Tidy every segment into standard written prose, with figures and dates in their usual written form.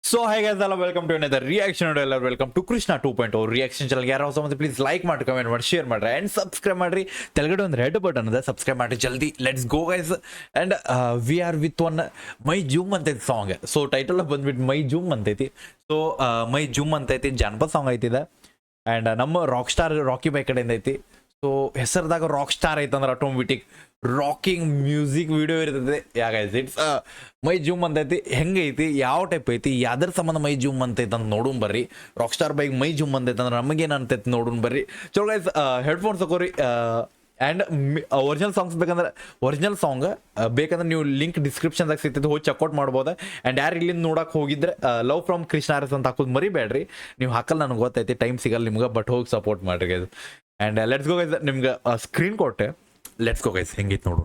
So hi guys, hello, welcome to another reaction video. Welcome to Krishna 2.0 reaction channel. ಯಾರು ಹೊಸ ಮಂದಿ please like ಮಾಡಿ, comment ಮಾಡಿ, share ಮಾಡ್ರಿ ಅಂಡ್ ಸಬ್ಸ್ಕ್ರೈಬ್ ಮಾಡ್ರಿ. ತೆಳಗಡೆ ಒಂದು ರೆಡ್ ಬಟನ್ ಇದೆ, ಸಬ್ಸ್ಕ್ರೈಬ್ ಮಾಡಿ ಜಲ್ದಿ. Let's go guys. And we are with one ಮೈ ಜೂಮ್ ಅಂತೈತಿ ಸಾಂಗ್. ಸೊ ಟೈಟಲ್ ಬಂದ್ಬಿಟ್ಟು ಮೈ ಜೂಮ್ ಅಂತೈತಿ. ಸೊ ಮೈ ಜೂಮ್ ಅಂತೈತಿ, ಜಾನಪದ ಸಾಂಗ್ ಐತಿದೆ. ಅಂಡ್ ನಮ್ಮ ರಾಕ್ ಸ್ಟಾರ್ ರಾಕಿ ಬೈ ಕಡೆಯಿಂದ ಐತಿ. ಸೊ ಹೆಸರದಾಗ ರಾಕ್ ಸ್ಟಾರ್ ಐತಂದ್ರೆ ಆಟೋಮೆಟಿಕ್ ರಾಕಿಂಗ್ ಮ್ಯೂಸಿಕ್ ವಿಡಿಯೋ ಇರ್ತೈತೆ. ಯಾಗೈಸ್ ಇಟ್ಸ್ ಮೈ ಜೂಮ್ ಅಂತೈತಿ. ಹೆಂಗೈತಿ, ಯಾವ ಟೈಪ್ ಐತಿ, ಯಾವ್ದ್ರ ಸಂಬಂಧ ಮೈ ಜೂಮ್ ಅಂತೈತೆ ಅಂತ ನೋಡೋಣ ಬರ್ರಿ. ರಾಕ್ ಸ್ಟಾರ್ ಬೈಕ್ ಮೈ ಜೂಮ್ ಅಂತೈತೆ ಅಂದ್ರೆ ನಮಗೇನು ಅಂತೈತೆ ನೋಡೋಣ ಬರ್ರಿ. ಚಲೋ ಗೈಸ್, ಹೆಡ್ಫೋನ್ಸ್ ತಗೋರಿ. ಆ್ಯಂಡ್ ಒರಿಜಿನಲ್ ಸಾಂಗ್ಸ್ ಬೇಕಂದ್ರೆ ಒರಿಜಿನಲ್ ಸಾಂಗ್ ಬೇಕಂದ್ರೆ ನೀವು ಲಿಂಕ್ ಡಿಸ್ಕ್ರಿಪ್ಷನ್ದಾಗ ಸಿಗ್ತೈತೆ, ಹೋಗಿ ಚೆಕ್ಔಟ್ ಮಾಡ್ಬೋದು. ಆ್ಯಂಡ್ ಯಾರು ಇಲ್ಲಿಂದ ನೋಡಕ್ಕೆ ಹೋಗಿದ್ರೆ ಲವ್ ಫ್ರಮ್ ಕೃಷ್ಣ ಆರ್ಎಸ್ ಅಂತ ಹಾಕೋದು ಮರಿಬೇಡ್ರಿ. ನೀವು ಹಾಕಲ್ಲ, ನನಗೆ ಗೊತ್ತೈತಿ, ಟೈಮ್ ಸಿಗಲ್ಲ ನಿಮ್ಗೆ, ಬಟ್ ಹೋಗಿ ಸಪೋರ್ಟ್ ಮಾಡ್ರಿ guys. And let's go guys. ನಿಮ್ಗೆ ಸ್ಕ್ರೀನ್ ಕೊಟ್ಟೆ, ಲೆಟ್ಸ್ ಗೋ ಗೈಸ್. ಹೆಂಗೈತೆ ನೋಡು.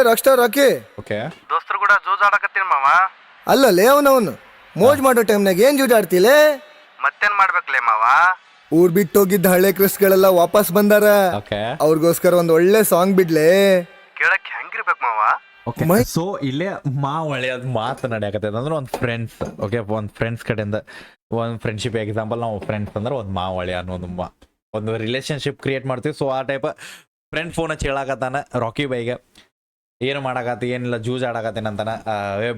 ರಾಕ್ ಸ್ಟಾರ್ ರಾಕಿ ಓಕೆ, ದೋಸ್ತರು ಕೂಡ ಜೂಜ್ ಆಡಕತ್ತೀನಿ ಮಾವ. ಅಲ್ಲಲೇ ಅವನವನು ಮೋಜ್ ಮಾಡೋ ಟೈಮ್ನಾಗ ಏನ್ ಜೂಜ್ ಆಡ್ತಿಲೆ? ಮತ್ತೇನ್ ಮಾಡ್ಬೇಕ್ಲೇ ಮಾವ? ಊರ್ ಬಿಟ್ಟೋಗಿದ್ದ ಹಳೆ ಕ್ರಿಸ್ಗಳೆಲ್ಲ ವಾಪಸ್ ಬಂದಾರ. ಓಕೆ, ಅವ್ರಿಗೋಸ್ಕರ ಒಂದ್ ಒಳ್ಳೆ ಸಾಂಗ್ ಬಿಡ್ಲೆ. ಕೇಳಕ್ ಹೆಂಗಿರ್ಬೇಕು ಮಾವ? ಓಕೆ. ಸೊ ಇಲ್ಲೇ ಒಳ್ಳೆಯದು ಮಾತು ನಡೆಯಕತ್ತೈತೆ ಅಂದ್ರೆ ಒಂದು ಫ್ರೆಂಡ್ಸ್, ಓಕೆ, ಒಂದು ಫ್ರೆಂಡ್ಸ್ ಕಡೆಯಿಂದ ಒಂದು ಫ್ರೆಂಡ್ಶಿಪ್ ಎಕ್ಸಾಂಪಲ್, ನಾವು ಫ್ರೆಂಡ್ಸ್ ಅಂದ್ರೆ ಒಂದು ಒಳ್ಳೆ ಅನ್ನೋದು ಒಂದು ರಿಲೇಶನ್ಶಿಪ್ ಕ್ರಿಯೇಟ್ ಮಾಡ್ತೀವಿ. ಸೊ ಆ ಟೈಪ್ ಫ್ರೆಂಡ್ ಫೋನ್ ಹಚ್ಚಿ ಹೇಳಾಕತ್ತಾನ ರಾಕಿ ಬೈಗೆ, ಏನು ಮಾಡಾಕತ್ತಿ, ಏನಿಲ್ಲ ಜೂಜ್ ಆಡಾಕತ್ತೇನೆ ಅಂತಾನ.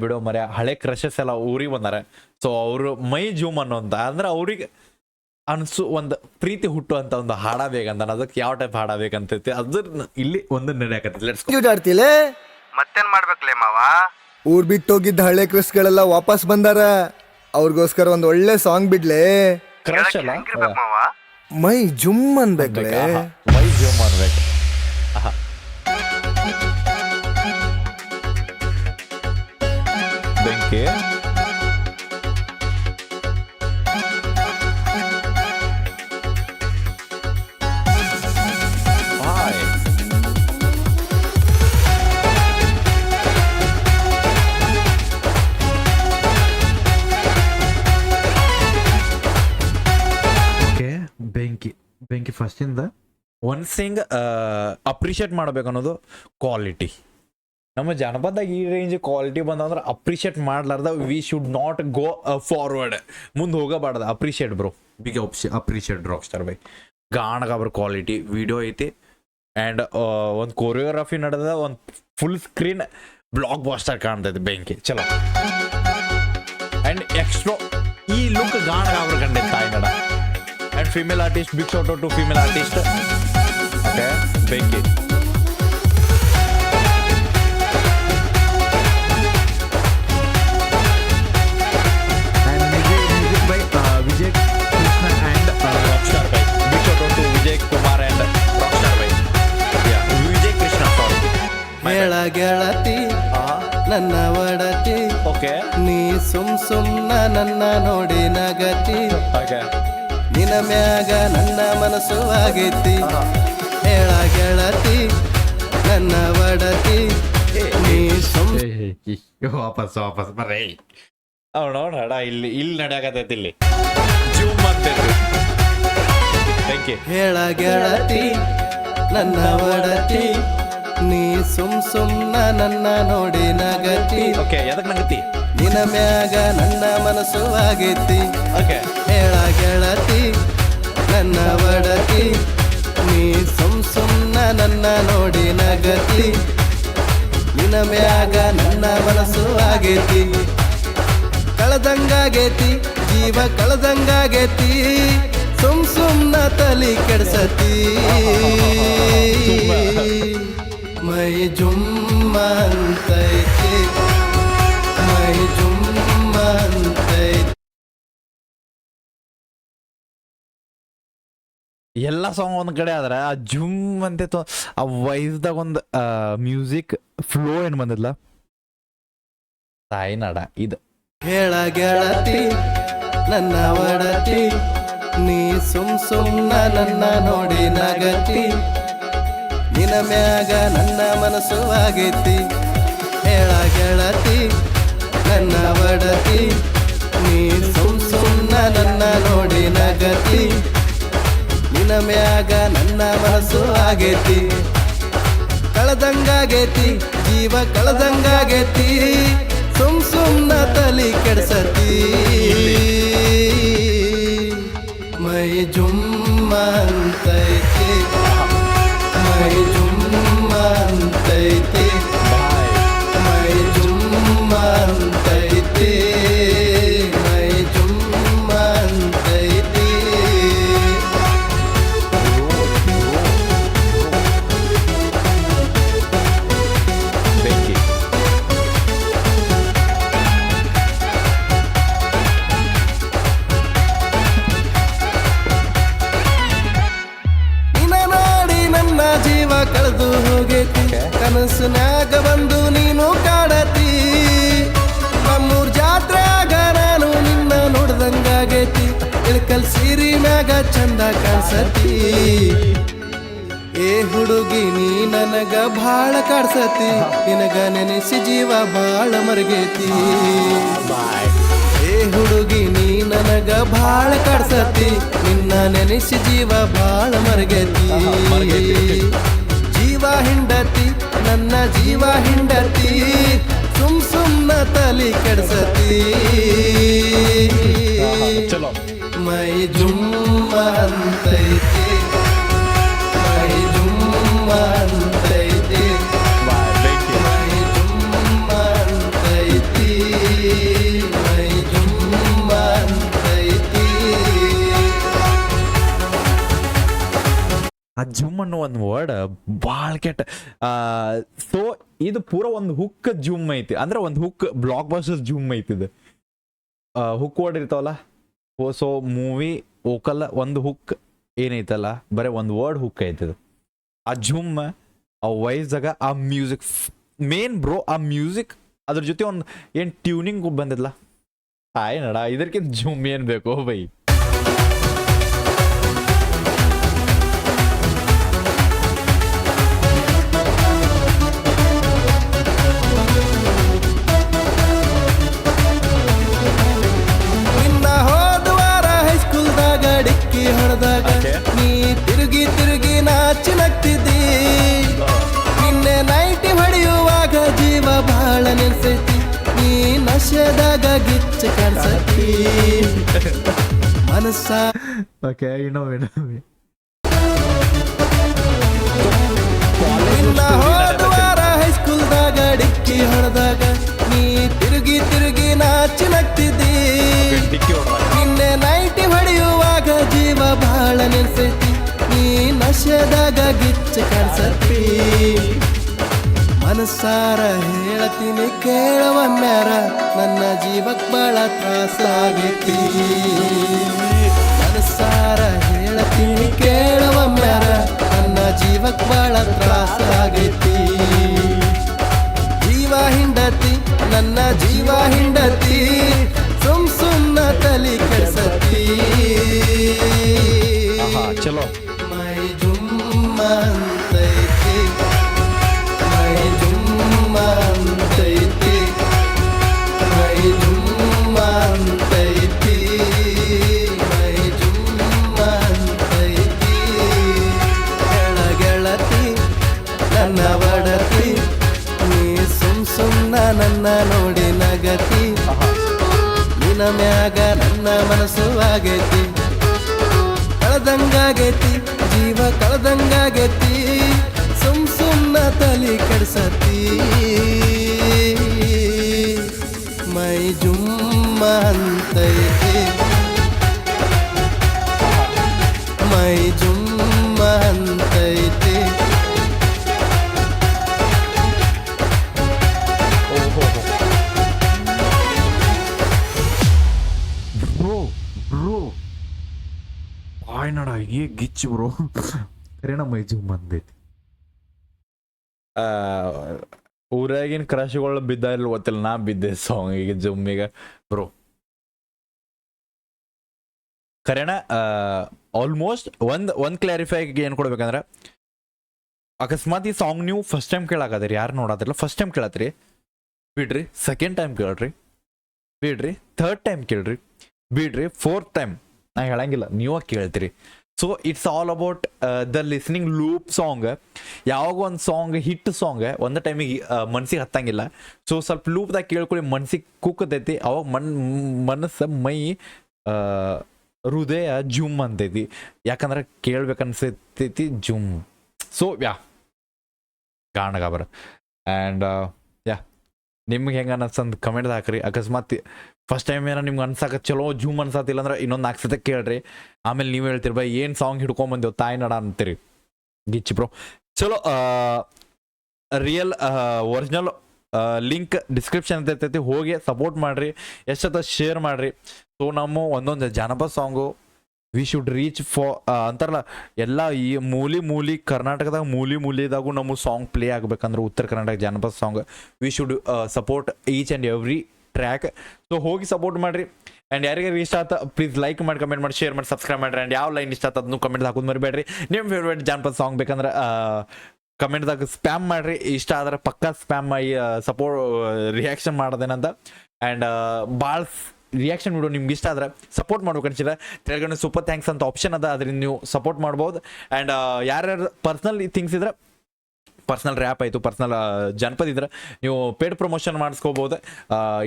ಬಿಡೋ ಮರ್ಯ, ಹಳೆ ಕ್ರಷಸ್ ಎಲ್ಲ ಊರಿಗೆ ಬಂದಾರೆ. ಸೊ ಅವರು ಮೈ ಜೂಮ್ ಅನ್ನೋಂತ ಅಂದ್ರೆ ಅವ್ರಿಗೆ ಅನ್ಸು ಒಂದು ಪ್ರೀತಿ ಹುಟ್ಟು ಅಂತ ಒಂದು ಹಾಡ ಬೇಕಂತಾನ. ಅದಕ್ಕೆ ಯಾವ ಟೈಪ್ ಹಾಡ ಬೇಕಂತೈತಿ ಅದ್ರ ಇಲ್ಲಿ ಒಂದು ನಡೆಯಕತ್ತೈತಿ. Let's go. ಜೂಜ್ ಆಡ್ತಿಲೆ? ಮತ್ತೇನ್ ಮಾಡ್ಬೇಕ್ಲೇ ಮಾವ? ಊರ್ ಬಿಟ್ಟೋಗಿದ್ದ ಹಳೆ ಕ್ರಿಸ್ಗಳೆಲ್ಲ ವಾಪಸ್ ಬಂದಾರ. ಅವ್ರಿಗೋಸ್ಕರ ಒಂದ್ ಒಳ್ಳೆ ಸಾಂಗ್ ಬಿಡ್ಲೆ. ಕ್ರಶ್ ಅಲ್ಲ, ಹೆಂಗಿರ್ಬೇಕು ಮಾವ? ಮೈ ಜುಮ್ ಅನ್ಬೇಕ್ಲೆ. ಮೈ ಜೂಮ್ ಅನ್ಬೇಕು. ಬೆಂಕಿ ಬೆಂಕಿ ಬೆಂಕಿ ಫಸ್ಟಿಂದ ಒನ್ ಸಿಂಗ್ ಅಪ್ರಿಷಿಯೇಟ್ ಮಾಡ್ಬೇಕು ಅನ್ನೋದು ಕ್ವಾಲಿಟಿ. ನಮ್ಮ ಜನಪದಾಗ ಈ ರೇಂಜ್ ಕ್ವಾಲಿಟಿ ಬಂದಂದ್ರೆ ಅಪ್ರಿಷಿಯೇಟ್ ಮಾಡ್ಲಾರ್ದ we should not go forward, ಮುಂದೆ ಹೋಗಬಾರ್ದು. Appreciate bro, big appreciate rock star ಬೈ. ಗಾಣಗಬ್ರ ಕ್ವಾಲಿಟಿ ವಿಡಿಯೋ ಐತಿ. ಆ್ಯಂಡ್ ಒಂದು ಕೊರಿಯೋಗ್ರಫಿ ನಡೆದ, ಒಂದು ಫುಲ್ ಸ್ಕ್ರೀನ್ ಬ್ಲಾಕ್ ಬಾಸ್ಟರ್ ಕಾಣ್ತೈತಿ ಬೆಂಕಿ. ಚಲೋ. ಆ್ಯಂಡ್ ಎಕ್ಸ್ಟ್ರೋ ಈ ಲುಕ್ ಗಾಣಗಬ್ರ ಕಂಡೈತೆ ತಾಯಿ ನಡ. And female artist, big shout out to female artist. Okay, Becky. And music by Vijay Krishna and Rockstar by. Big shout out to Vijay Kumar and Rockstar by. Yeah, Vijay Krishna, sorry. ಹೇಳ ಗೆಳತಿ ನನ್ನ ಒಡತಿ, Okay. ನೀ ಸುಮ್ನ ನನ್ನ ನೋಡಿ ನಗತಿ. Okay. ನಿನ ಮ್ಯಾಗ ನನ್ನ ಮನಸ್ಸು ಆಗೈತಿ. ಹೇಳ ಗೆಳತಿ ನನ್ನ ಒಡತಿ, ನೀ ವಾಪಸ್ ಬರ್ರಿ. ಅವ್ ನೋಡ ಇಲ್ಲಿ ನಡೆಯಕತ್ತೈತಿ. ಇಲ್ಲಿ ಜೂಮ್ ಅಂತೈತಿ. Thank you. ಹೇಳ ಗೆಳತಿ ನನ್ನ ಒಡತಿ, ನೀ ಸುಮ್ನ ನನ್ನ ನೋಡಿ ನಗತಿ. ಓಕೆ, ಎದಕ್ ನಗತಿ? ನಿನ ಮ್ಯಾಗ ನನ್ನ ಮನಸ್ಸು ಆಗೈತಿ. ಓಕೆ. ಹೇಳ ಗೆಳತಿ ನನ್ನ ಒಡತಿ, ನೀ ಸುಮ್ನ ನನ್ನ ನೋಡಿ ನಗತಿ. ನಿನ ಮ್ಯಾಗ ನನ್ನ ಮನಸ್ಸು ಆಗೈತಿ. ಕಳೆದಂಗಾಗೈತಿ, ಜೀವ ಕಳೆದಂಗಾಗೈತಿ. ಸುಮ್ನ ತಲಿ ಕೆಡ್ಸತಿ. ಮೈ ಜುಮ್ಮ ಅಂತೈತಿ, ಮೈ ಜುಮ್ಮ ಅಂತೈತಿ. ಎಲ್ಲ ಸಾಂಗ್ ಒಂದ್ ಕಡೆ ಆದ್ರೆ ಆ ಜುಮ್ ಅಂತೈತು. ಆ ವೈಸ್ದಾಗ ಒಂದು ಮ್ಯೂಸಿಕ್ ಫ್ಲೋ ಏನ್ ಬಂದಿಲ್ಲ ತಾಯಿ ನಾಡ ಇದು. ಹೇಳ ಗೆಳತಿ ನನ್ನ ಒಡತಿ, ನೀ ಸುಮ್ನ ನನ್ನ ನೋಡಿ ನಗತಿ. ನಿನ ಮ್ಯಾಗ ನನ್ನ ಮನಸ್ಸು ಆಗೈತಿ. ಹೇಳ ಗೆಳತಿ ನನ್ನ ಒಡತಿ, ನೀ ಸುಮ್ನ ನನ್ನ ನೋಡಿ ನಗತಿ. ನಿನ ಮ್ಯಾಗ ನನ್ನ ಮನಸ್ಸು ಆಗೈತಿ. ಕಳೆದಂಗಾಗೈತಿ, ಜೀವ ಕಳೆದಂಗಾಗೈತಿ. ಸುಮ್ನ ತಲಿ ಕೆಡ್ಸತಿ. ಕಾಡ್ಸತಿ ಏ ಹುಡುಗಿ ನೀ ನನಗ ಭಾಳ ಕಾಡ್ಸತಿ ನಿನಗ ನೆನೆಸಿ ಜೀವ ಭಾಳ ಮರಗೇತಿ ಏ ಹುಡುಗಿ ನೀ ನನಗ ಭಾಳ ಕಾಡ್ಸತಿ ನಿನ್ನ ನೆನೆಸಿ ಜೀವ ಭಾಳ ಮರಗೇತಿ ಜೀವ ಹಿಂಡತಿ ನನ್ನ ಜೀವ ಹಿಂಡತಿ ಸುಮ್ನ ತಲಿ ಕೆಡ್ಸತಿ ಚಲೋ ಮೈ ಜುಮ್ಮ ಅಂತೈತಿ ಮೈ ಜುಮ್ಮ ಅಂತೈತಿ ಮೈ ಜುಮ್ಮ ಅಂತೈತಿ ಮೈ ಜುಮ್ಮ ಅಂತೈತಿ ಆ ಜುಮ್ ಅನ್ನೋ ಒಂದು ವರ್ಡ್ ಭಾಳ ಕೆಟ್ಟ. ಸೊ ಇದು ಪೂರ ಒಂದು ಹುಕ್ ಜುಮ್ ಐತಿ, ಅಂದ್ರೆ ಒಂದು ಹುಕ್ ಬ್ಲಾಕ್ ಬಸ್ಟರ್ ಜುಮ್ ಐತಿ. ಇದು ಹುಕ್ ವರ್ಡ್ ಇರ್ತಾವಲ್ಲ, ಸೊ ಮೂವಿ ಓಕಲ್ಲ ಒಂದು ಹುಕ್ ಏನೈತಲ್ಲ, ಬರೀ ಒಂದು ವರ್ಡ್ ಹುಕ್ ಐತಿದು. ಆ ಜುಮ್ ಆ ವಯಸ್ಸಾಗ ಆ ಮ್ಯೂಸಿಕ್ ಮೇನ್ ಬ್ರೋ, ಆ ಮ್ಯೂಸಿಕ್ ಅದ್ರ ಜೊತೆ ಒಂದು ಏನು ಟ್ಯೂನಿಂಗ್ ಬಂದಿದ್ಲ, ಆಯ್ ನಡ ಇದಕ್ಕಿಂತ ಜುಮ್ ಏನು ಬೇಕು ಬೈ. ಡಿಕ್ಕಿ ಹೊಡೆದಾಗ ನೀ ತಿರುಗಿ ತಿರುಗಿ ನಾಚಿ ನಗ್ತಿದ್ದಿ ನಿನ್ನೆ ನೈಟಿ ಹೊಡೆಯುವಾಗ ಜೀವ ಬಹಳ ನೆನ್ಸೈತಿ ನೀ ನಶೆದಾಗ ಗಿಚ್ಚ ಕಾಣಿಸತಿ ಮನಸ್ಸ ಓಕೆ ಇನ್ನೊಮ್ಮೆ ನಿನ್ನ ಹೋದವಾರ ಹೈಸ್ಕೂಲ್ದಾಗ ಡಿಕ್ಕಿ ಹೊಡೆದಾಗ ನೀ ತಿರುಗಿ ತಿರುಗಿ ನಾಚಿ ನಗ್ತಿದ್ದಿ ನಿನ್ನೆ ನೈಟಿ ಹೊಡೆಯುವಾಗ ಜೀವ ಬಹಳ ನೆನ್ಸೈತಿ ನೀ ನಶೆದಾಗ ಗಿಚ್ಚ ಕಾಣಿಸತಿ ಮನಸ್ಸಾರ ಹೇಳತೀನಿ ಕೇಳವಮ್ಯಾರ ನನ್ನ ಜೀವಕ್ ಬಾಳ ತ್ರಾಸಾಗೈತಿ ಮನಸ್ಸಾರ ಹೇಳತೀನಿ ಕೇಳವಮ್ಯಾರ ನನ್ನ ಜೀವಕ್ ಬಾಳ ತ್ರಾಸಾಗೈತಿ ಜೀವ ಹಿಂಡತಿ ನನ್ನ ಜೀವ ಹಿಂಡತಿ ಸುಮ್ನ ತಲಿ ಕೆಡ್ಸತಿ ಚಲೋ ಮೈ ಜುಮ್ಮ ಅಂತೈತಿ ಮೈ ಜುಮ್ಮ ಅಂತೈತಿ ಮೈ ಜುಮ್ಮ ಅಂತೈತಿ ಮೈ ಜುಮ್ಮ ಅಂತೈತಿ ಗೆಳತಿ ನನ್ನ ಬಡತಿ ನೀ ಸುಮ್ನ ನನ್ನ ನೋಡಿ ನಗತಿ ನಿನ್ನ ಮ್ಯಾಗ ನನ್ನ ಮನಸ್ಸು ಆಗೈತಿ ಕಳೆದಂಗಾಗೈತಿ ಜೀವ ಕಳೆದಂಗಾಗೈತಿ ಸುಮ್ನ ತಲಿ ಕೆಡ್ಸತಿ ಮೈ ಜುಮ್ಮ ಅಂತೈತಿ ಮೈ ಜುಮ್ಮ ಅಂತೈತಿ ನಡ ಏ ಗಿಚ್ಚು ಬ್ರೋ, ಕರೆನ ಮೈ ಜುಮ್ ಬಂದೈತಿ. ಊರಾಗಿನ ಕ್ರಶ್ಗಳು ಬಿದ್ದ ಇಲ್ಲ ಗೊತ್ತಿಲ್ಲ, ನಾ ಬಿದ್ದೆ ಸಾಂಗ್ ಈಗ ಜುಮ್ಮಿಗ ಬ್ರೋ. ಕರೆನ ಆಲ್ಮೋಸ್ಟ್ ಒಂದ್ ಕ್ಲಾರಿಫೈ ಏನು ಕೊಡ್ಬೇಕಂದ್ರೆ, ಅಕಸ್ಮಾತ್ ಈ ಸಾಂಗ್ ನೀವು ಫಸ್ಟ್ ಟೈಮ್ ಕೇಳಾಕತ್ತೀರಿ, ಯಾರು ನೋಡತ್ತಿಲ್ಲ ಫಸ್ಟ್ ಟೈಮ್ ಕೇಳತ್ತೀರಿ ಬಿಡ್ರಿ, ಸೆಕೆಂಡ್ ಟೈಮ್ ಕೇಳ್ರಿ ಬಿಡ್ರಿ, ಥರ್ಡ್ ಟೈಮ್ ಕೇಳ್ರಿ ಬಿಡ್ರಿ, ಫೋರ್ತ್ ಟೈಮ್ ನಾ ಹೇಳಂಗಿಲ್ಲ, ನೀವ ಕೇಳ್ತೀರಿ. So it's all about the listening loop song. ಯಾವಾಗ ಒಂದು ಸಾಂಗ್ ಹಿಟ್ ಸಾಂಗ್ ಒಂದು ಟೈಮಿಗೆ ಮನ್ಸಿಗೆ ಹತ್ತಂಗಿಲ್ಲ, ಸೊ ಸ್ವಲ್ಪ ಲೂಪ್ದಾಗ ಕೇಳ್ಕೊಳ್ಳಿ ಮನ್ಸಿಗೆ ಕುಕ್ಕತೈತಿ, ಅವಾಗ ಮನಸ್ಸು ಮೈ ಹೃದಯ ಜುಮ್ ಅಂತೈತಿ, ಯಾಕಂದ್ರೆ ಕೇಳ್ಬೇಕನ್ಸತೈತಿ ಜುಮ್. ಸೊ ಯಾ ಗಾಣಗಾಬರ ಆ್ಯಂಡ್ ಯಾ ನಿಮ್ಗೆ ಹೆಂಗೆ ಅನ್ನಿಸ್ತಂದು ಕಮೆಂಟ್ ಹಾಕ್ರಿ. ಅಕಸ್ಮಾತ್ ಫಸ್ಟ್ ಟೈಮ್ ಏನೋ ನಿಮ್ಗೆ ಅನ್ಸಾಕ ಚಲೋ ಜೂಮ್ ಅನ್ಸತ್ತಿಲ್ಲ ಅಂದ್ರೆ ಇನ್ನೊಂದು 4 ಸತಿ ಕೇಳ್ರಿ, ಆಮೇಲೆ ನೀವು ಹೇಳ್ತೀರಿ ಬೈ ಏನು ಸಾಂಗ್ ಹಿಡ್ಕೊಂಬಂದೇವು ತಾಯಿ ನಡ ಅಂತೀರಿ. ಗಿಚ್ಚಿ ಬ್ರೋ. ಚಲೋ ರಿಯಲ್ ಒರಿಜಿನಲ್ ಲಿಂಕ್ ಡಿಸ್ಕ್ರಿಪ್ಷನ್ ಇರ್ತೈತಿ, ಹೋಗಿ ಸಪೋರ್ಟ್ ಮಾಡಿರಿ, ಎಷ್ಟೊತ್ತ ಶೇರ್ ಮಾಡಿರಿ. ಸೊ ನಮ್ಮ ಒಂದೊಂದು ಜಾನಪದ song we should reach for ಅಂತಾರಲ್ಲ, ಎಲ್ಲ ಈ ಮೂಲಿ ಕರ್ನಾಟಕದಾಗ ಮೂಲಿದಾಗೂ ನಮ್ಮ ಸಾಂಗ್ ಪ್ಲೇ ಆಗ್ಬೇಕಂದ್ರೆ ಉತ್ತರ ಕರ್ನಾಟಕ ಜಾನಪದ song we should support each and every track. So ಹೋಗಿ ಸಪೋರ್ಟ್ ಮಾಡಿರಿ. ಆ್ಯಂಡ್ ಯಾರಿಗಾರು ಇಷ್ಟ ಆತ ಪ್ಲೀಸ್ ಲೈಕ್ ಮಾಡಿ, ಕಮೆಂಟ್ ಮಾಡಿ, ಶೇರ್ ಮಾಡಿ, ಸಬ್ಸ್ಕ್ರೈಬ್ ಮಾಡಿರಿ. ಆ್ಯಂಡ್ ಯಾವ ಲೈನ್ ಇಷ್ಟ ಆತ ಅದನ್ನು ಕಮೆಂಟ್ ಹಾಕೋದು ಮರಿಬೇಡ್ರಿ. ನಿಮ್ಮ ಫೇವ್ರೇಟ್ ಜಾನಪದ ಸಾಂಗ್ ಬೇಕಂದ್ರೆ ಕಮೆಂಟ್ದಾಗ ಸ್ಪ್ಯಾಮ್ ಮಾಡಿರಿ. ಇಷ್ಟ ಆದ್ರೆ ಪಕ್ಕಾ ಸ್ಪ್ಯಾಮ್ ಸಪೋರ್ಟ್ ರಿಯಾಕ್ಷನ್ ಮಾಡೋದೇನಂತ. ಆ್ಯಂಡ್ ಭಾಳ ರಿಯಾಕ್ಷನ್ ವಿಡಿಯೋ ನಿಮ್ಗೆ ಇಷ್ಟ ಆದ್ರೆ ಸಪೋರ್ಟ್ ಮಾಡ್ಬೇಕು ಅನ್ಸಿಲ್ಲ ತೆಳಗಡೆ ಸೂಪರ್ ಥ್ಯಾಂಕ್ಸ್ ಅಂತ ಆಪ್ಷನ್ ಅದ, ಅದರಿಂದ ನೀವು ಸಪೋರ್ಟ್ ಮಾಡ್ಬೋದು. ಆ್ಯಂಡ್ ಯಾರ್ಯಾರು ಪರ್ಸ್ನಲ್ ಥಿಂಗ್ಸ್ ಇದ್ರೆ ಪರ್ಸ್ನಲ್ ರ್ಯಾಪ್ ಆಯಿತು, ಪರ್ಸ್ನಲ್ ಜನಪದ ಇದ್ರೆ ನೀವು ಪೇಡ್ ಪ್ರಮೋಷನ್ ಮಾಡಿಸ್ಕೋಬೋದು.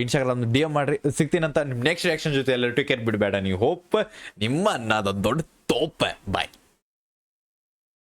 ಇನ್ಸ್ಟಾಗ್ರಾಮ್ DM ಮಾಡಿರಿ. ಸಿಗ್ತೀನಂತ ನಿಮ್ಮ ನೆಕ್ಸ್ಟ್ ರಿಯಾಕ್ಷನ್ ಜೊತೆ ಎಲ್ಲರೂ ಟೇಕ್ ಕೇರ್, ಬಿಡಬೇಡ ನೀವು. ಹೋಪ್ ನಿಮ್ಮ ಅನ್ನೋದು ದೊಡ್ಡ ತೋಪ. ಬಾಯ್.